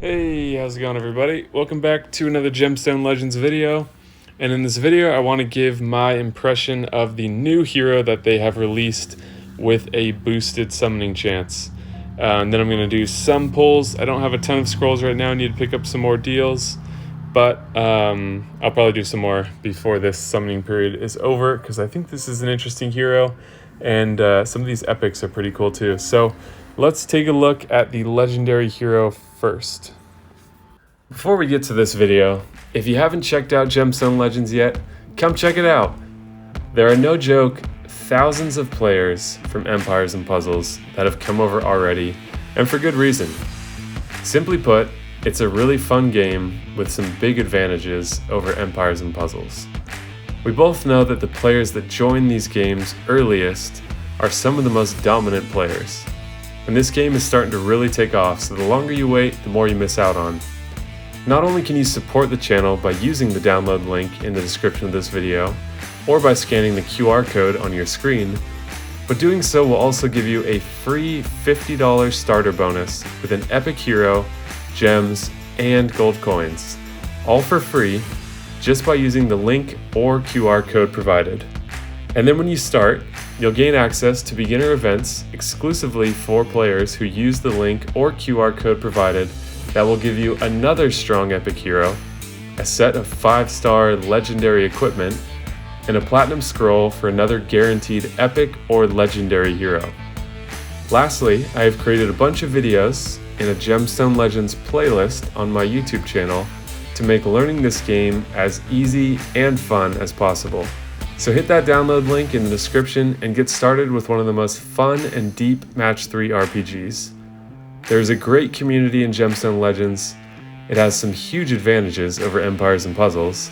Hey, how's it going everybody? Welcome back to another Gemstone Legends video. And in this video, I want to give my impression of the new hero that they have released with a boosted summoning chance. And then I'm going to do some pulls. I don't have a ton of scrolls right now. I need to pick up some more deals. But I'll probably do some more before this summoning period is over, because I think this is an interesting hero. And some of these epics are pretty cool too. So let's take a look at the legendary hero first. Before we get to this video, if you haven't checked out Gemstone Legends yet, come check it out. There are no joke thousands of players from Empires and Puzzles that have come over already, and for good reason. Simply put, it's a really fun game with some big advantages over Empires and Puzzles. We both know that the players that join these games earliest are some of the most dominant players. And this game is starting to really take off, so the longer you wait, the more you miss out on. Not only can you support the channel by using the download link in the description of this video, or by scanning the QR code on your screen, but doing so will also give you a free $50 starter bonus with an epic hero, gems, and gold coins, all for free, just by using the link or QR code provided. And then when you start, you'll gain access to beginner events exclusively for players who use the link or QR code provided that will give you another strong epic hero, a set of 5-star legendary equipment, and a platinum scroll for another guaranteed epic or legendary hero. Lastly, I have created a bunch of videos in a Gemstone Legends playlist on my YouTube channel to make learning this game as easy and fun as possible. So hit that download link in the description and get started with one of the most fun and deep Match 3 RPGs. There's a great community in Gemstone Legends. It has some huge advantages over Empires and Puzzles,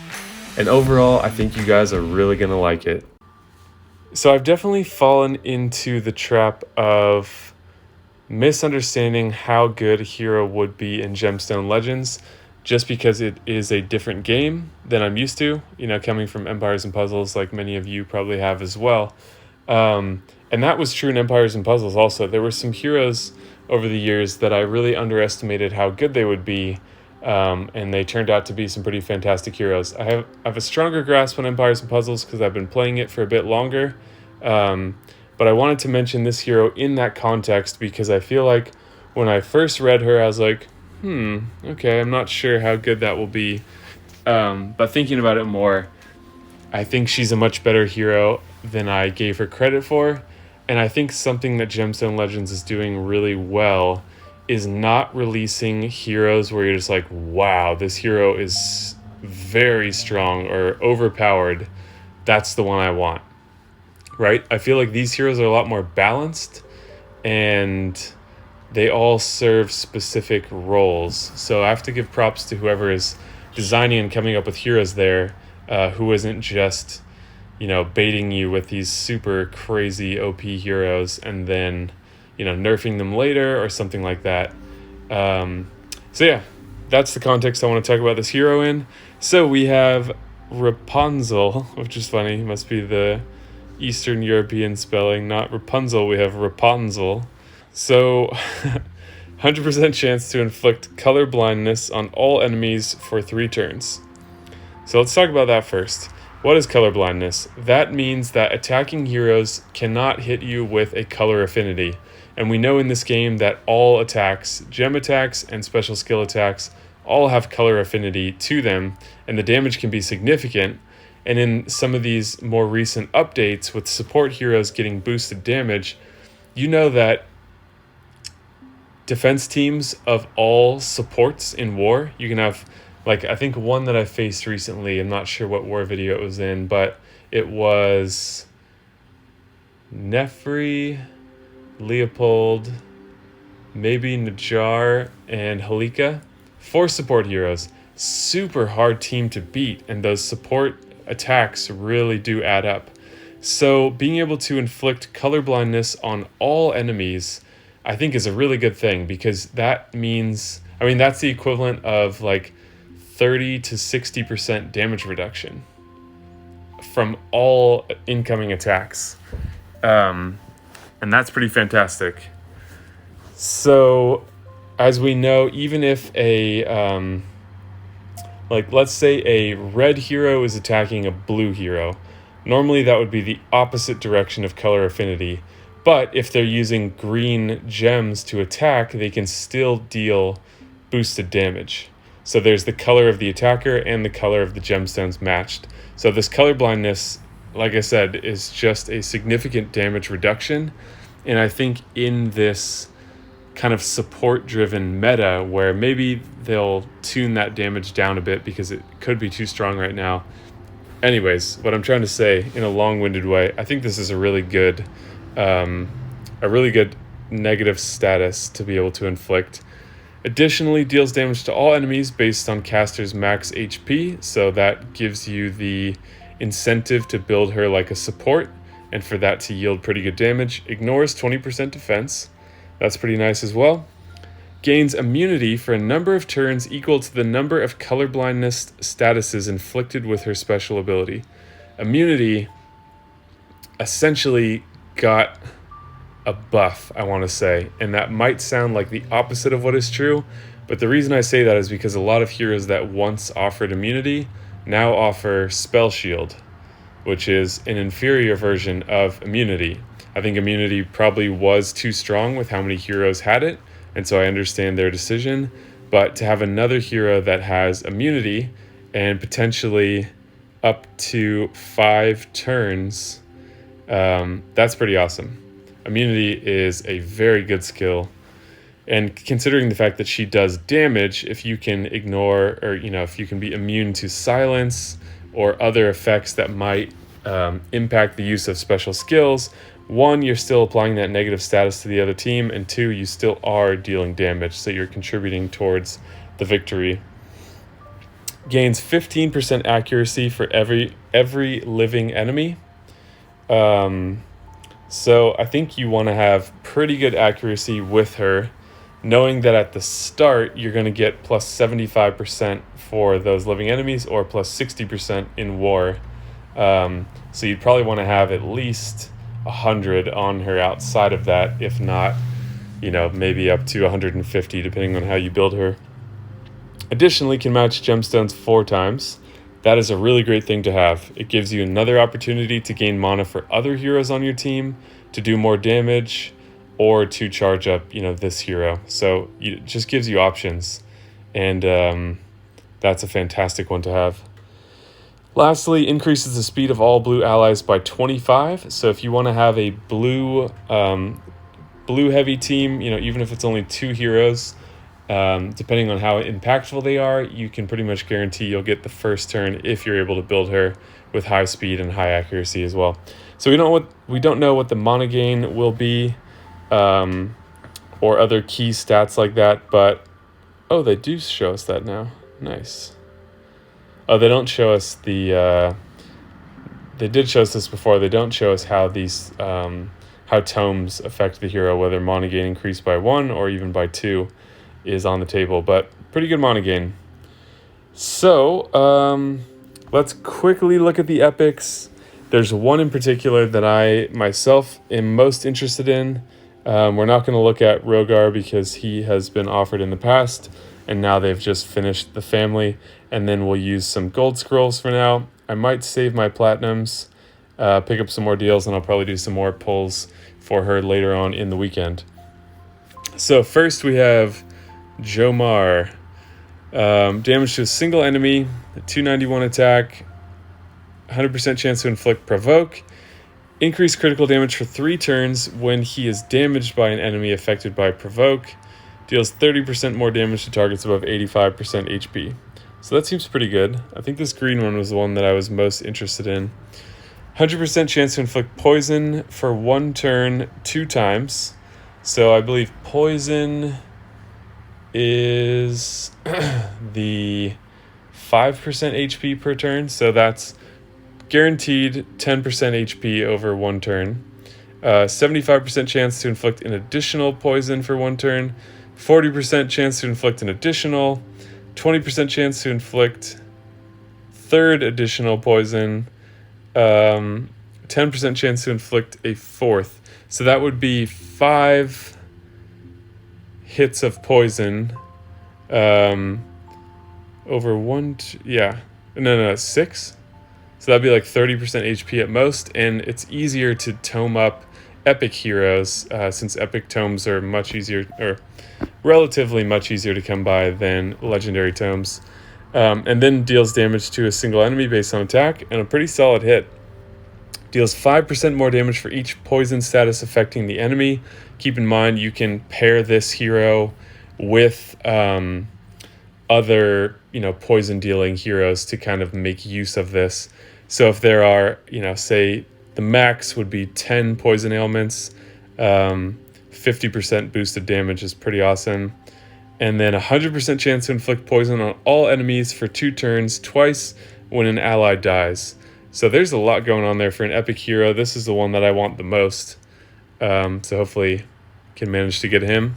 and overall I think you guys are really gonna like it. So I've definitely fallen into the trap of misunderstanding how good a hero would be in Gemstone Legends just because it is a different game than I'm used to, coming from Empires and Puzzles like many of you probably have as well. And that was true in Empires and Puzzles also. There were some heroes over the years that I really underestimated how good they would be, and they turned out to be some pretty fantastic heroes. I have a stronger grasp on Empires and Puzzles because I've been playing it for a bit longer, but I wanted to mention this hero in that context because I feel like when I first read her, I was like, okay, I'm not sure how good that will be, but thinking about it more, I think she's a much better hero than I gave her credit for. And I think something that Gemstone Legends is doing really well is not releasing heroes where you're just like, wow, this hero is very strong or overpowered. That's the one I want, right? I feel like these heroes are a lot more balanced and they all serve specific roles. So I have to give props to whoever is designing and coming up with heroes there, who isn't just baiting you with these super crazy OP heroes and then, nerfing them later or something like that. So yeah, that's the context I want to talk about this hero in. So we have Raponzel, which is funny. It must be the Eastern European spelling, not Rapunzel. We have Raponzel. So 100% chance to inflict color blindness on all enemies for 3 turns. So let's talk about that first. What is color blindness? That means that attacking heroes cannot hit you with a color affinity. And we know in this game that all attacks, gem attacks and special skill attacks, all have color affinity to them, and the damage can be significant. And in some of these more recent updates with support heroes getting boosted damage, you know that defense teams of all supports in war, you can have, like, I think one that I faced recently, I'm not sure what war video it was in, but it was Nefri, Leopold, maybe Najar, and Halika. 4 support heroes. Super hard team to beat, and those support attacks really do add up. So being able to inflict color blindness on all enemies, I think is a really good thing, because that means, that's the equivalent of like 30 to 60% damage reduction from all incoming attacks. And that's pretty fantastic. So as we know, even if like let's say a red hero is attacking a blue hero, normally that would be the opposite direction of color affinity. But if they're using green gems to attack, they can still deal boosted damage. So there's the color of the attacker and the color of the gemstones matched. So this color blindness, like I said, is just a significant damage reduction. And I think in this kind of support-driven meta where maybe they'll tune that damage down a bit because it could be too strong right now. Anyways, what I'm trying to say in a long-winded way, I think this is a really good negative status to be able to inflict. Additionally, deals damage to all enemies based on caster's max HP, so that gives you the incentive to build her like a support, and for that to yield pretty good damage. Ignores 20% defense. That's pretty nice as well. Gains immunity for a number of turns equal to the number of colorblindness statuses inflicted with her special ability. Immunity essentially got a buff, I want to say, and that might sound like the opposite of what is true, but the reason I say that is because a lot of heroes that once offered immunity now offer Spell Shield, which is an inferior version of immunity. I think immunity probably was too strong with how many heroes had it, and so I understand their decision, but to have another hero that has immunity and potentially up to 5 turns, that's pretty awesome. Immunity is a very good skill, and considering the fact that she does damage, if you can ignore, or if you can be immune to silence or other effects that might impact the use of special skills, 1, you're still applying that negative status to the other team, and 2, you still are dealing damage, so you're contributing towards the victory. Gains 15% accuracy for every living enemy. So I think you want to have pretty good accuracy with her, knowing that at the start you're going to get plus 75% for those living enemies or plus 60% in war. So you'd probably want to have at least 100 on her outside of that, if not, maybe up to 150 depending on how you build her. Additionally, can match gemstones 4 times. That is a really great thing to have. It gives you another opportunity to gain mana for other heroes on your team, to do more damage, or to charge up, this hero. So it just gives you options, and that's a fantastic one to have. Lastly, increases the speed of all blue allies by 25. So if you want to have a blue heavy team, even if it's only 2 heroes, depending on how impactful they are, you can pretty much guarantee you'll get the first turn if you're able to build her with high speed and high accuracy as well. So we don't know what the mana gain will be, or other key stats like that, but they do show us that now. Nice. Oh, they don't show us the they did show us this before. They don't show us how these how tomes affect the hero, whether mana gain increased by 1 or even by 2 is on the table, but pretty good mana gain. So let's quickly look at the epics. There's one in particular that I myself am most interested in. We're not going to look at Rogar because he has been offered in the past, and now they've just finished the family, and then we'll use some gold scrolls for now. I might save my platinums, pick up some more deals, and I'll probably do some more pulls for her later on in the weekend. So first we have Jomar. Damage to a single enemy, a 291 attack, 100% chance to inflict provoke, increase critical damage for 3 turns when he is damaged by an enemy affected by provoke, deals 30% more damage to targets above 85% HP. So that seems pretty good. I think this green one was the one that I was most interested in. 100% chance to inflict poison for 1 turn 2 times. So I believe poison is the 5% HP per turn, so that's guaranteed 10% HP over 1 turn. 75% chance to inflict an additional poison for 1 turn, 40% chance to inflict an additional, 20% chance to inflict 3rd additional poison, 10% chance to inflict a 4th. So that would be 5 hits of poison, over one, yeah, no, 6. So that'd be like 30% HP at most, and it's easier to tome up epic heroes since epic tomes are much easier, or relatively much easier to come by than legendary tomes. And then deals damage to a single enemy based on attack, and a pretty solid hit. Deals 5% more damage for each poison status affecting the enemy. Keep in mind you can pair this hero with other, poison dealing heroes to kind of make use of this. So if there are, say the max would be 10 poison ailments, 50% boosted damage is pretty awesome. And then 100% chance to inflict poison on all enemies for 2 turns, twice when an ally dies. So there's a lot going on there for an epic hero. This is the one that I want the most. So hopefully can manage to get him.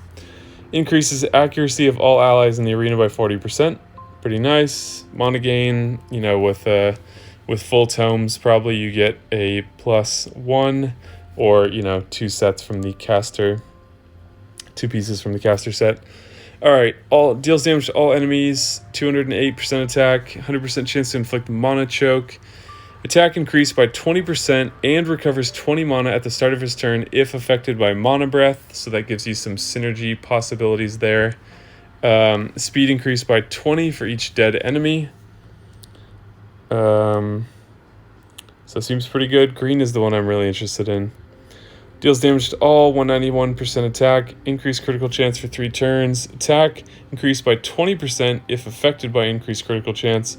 Increases accuracy of all allies in the arena by 40%. Pretty nice. Mana gain, with full tomes, probably you get a +1 or, 2 sets from the caster. 2 pieces from the caster set. Alright, deals damage to all enemies, 208% attack, 100% chance to inflict mana choke. Attack increased by 20% and recovers 20 mana at the start of his turn if affected by mana breath, so that gives you some synergy possibilities there. Speed increased by 20 for each dead enemy. So it seems pretty good. Green is the one I'm really interested in. Deals damage to all, 191% attack, increased critical chance for 3 turns. Attack increased by 20% if affected by increased critical chance.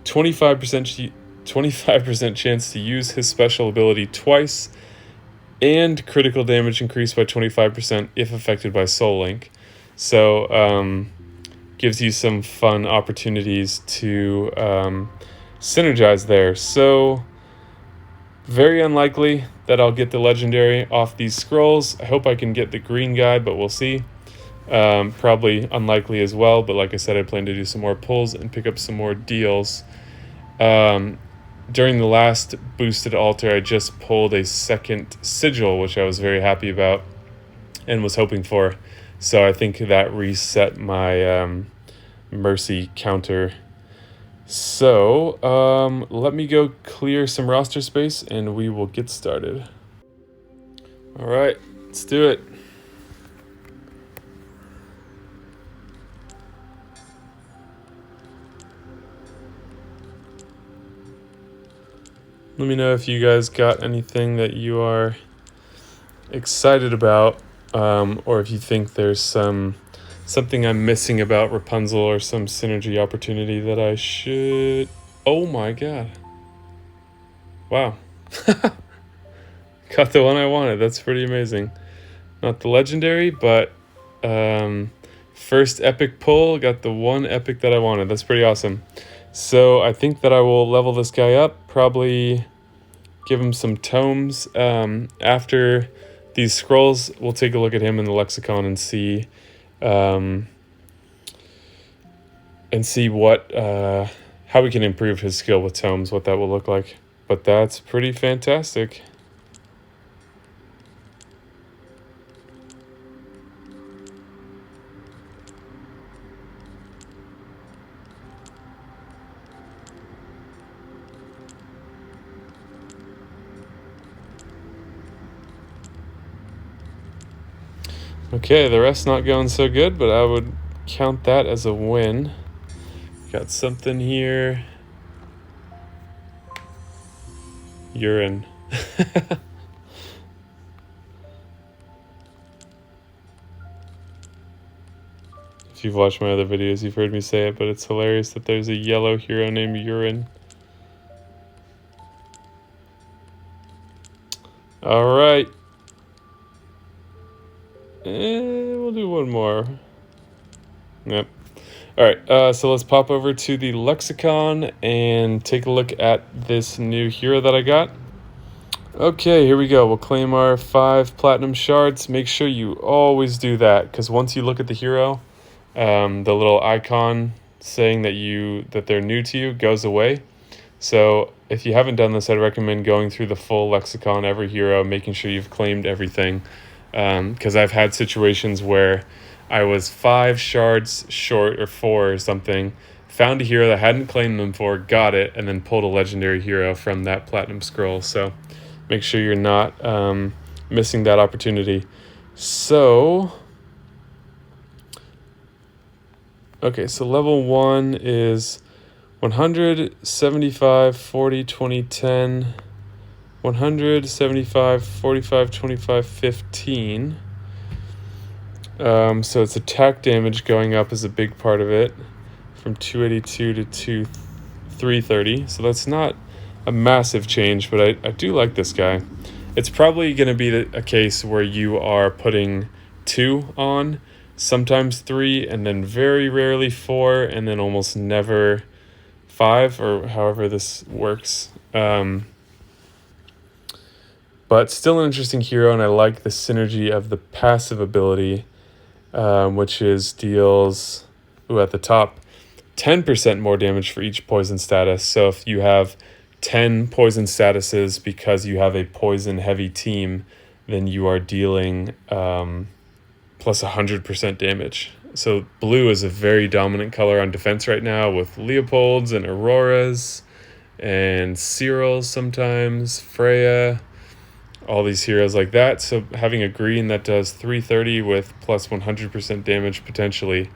25% chance to use his special ability twice. And critical damage increased by 25% if affected by Soul Link. So, gives you some fun opportunities to synergize there. So, very unlikely that I'll get the legendary off these scrolls. I hope I can get the green guy, but we'll see. Probably unlikely as well, but like I said, I plan to do some more pulls and pick up some more deals. During the last boosted altar, I just pulled a second sigil, which I was very happy about and was hoping for. So I think that reset my mercy counter. So, let me go clear some roster space and we will get started. All right, let's do it. Let me know if you guys got anything that you are excited about, or if you think there's something I'm missing about Rapunzel or some synergy opportunity that I should... Oh my god. Wow. Got the one I wanted. That's pretty amazing. Not the legendary, but first epic pull. Got the one epic that I wanted. That's pretty awesome. So I think that I will level this guy up. Probably give him some tomes. After these scrolls, we'll take a look at him in the Lexicon and see... what how we can improve his skill with tomes, what that will look like. But that's pretty fantastic. Okay, the rest not going so good, but I would count that as a win. Got something here. Urine. If you've watched my other videos, you've heard me say it, but it's hilarious that there's a yellow hero named Urine. Alright. We'll do one more. Yep. Alright, so let's pop over to the Lexicon and take a look at this new hero that I got. Okay, here we go. We'll claim our 5 platinum shards. Make sure you always do that, because once you look at the hero, the little icon saying that they're new to you goes away. So if you haven't done this, I'd recommend going through the full Lexicon, every hero, making sure you've claimed everything. Because I've had situations where I was 5 shards short, or 4 or something, found a hero that I hadn't claimed them for, got it, and then pulled a legendary hero from that platinum scroll. So make sure you're not missing that opportunity. So, okay, so level 1 is 100, 75, 40, 20, 10, 100, 75, 45, 25, 15. So it's attack damage going up is a big part of it, from 282 to 330. So that's not a massive change, but I do like this guy. It's probably going to be a case where you are putting 2 on, sometimes 3, and then very rarely 4, and then almost never 5, or however this works. But still an interesting hero, and I like the synergy of the passive ability, which is deals, at the top, 10% more damage for each poison status. So if you have 10 poison statuses because you have a poison heavy team, then you are dealing plus 100% damage. So blue is a very dominant color on defense right now, with Leopolds and Auroras and Cyrils sometimes, Freya, all these heroes like that. So having a green that does 330 with plus 100% damage potentially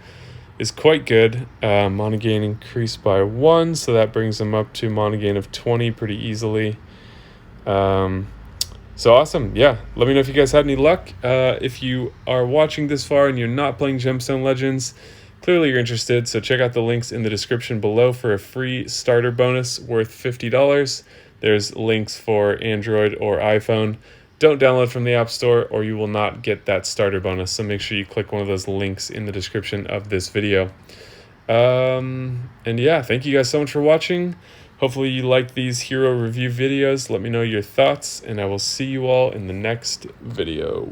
is quite good. Mana gain increased by 1, so that brings them up to mana gain of 20 pretty easily. So awesome. Yeah, let me know if you guys had any luck. If you are watching this far and you're not playing Gemstone Legends, clearly you're interested, so check out the links in the description below for a free starter bonus worth $50. There's links for Android or iPhone. Don't download from the App Store or you will not get that starter bonus, so make sure you click one of those links in the description of this video. And yeah, thank you guys so much for watching. Hopefully you like these hero review videos. Let me know your thoughts, and I will see you all in the next video.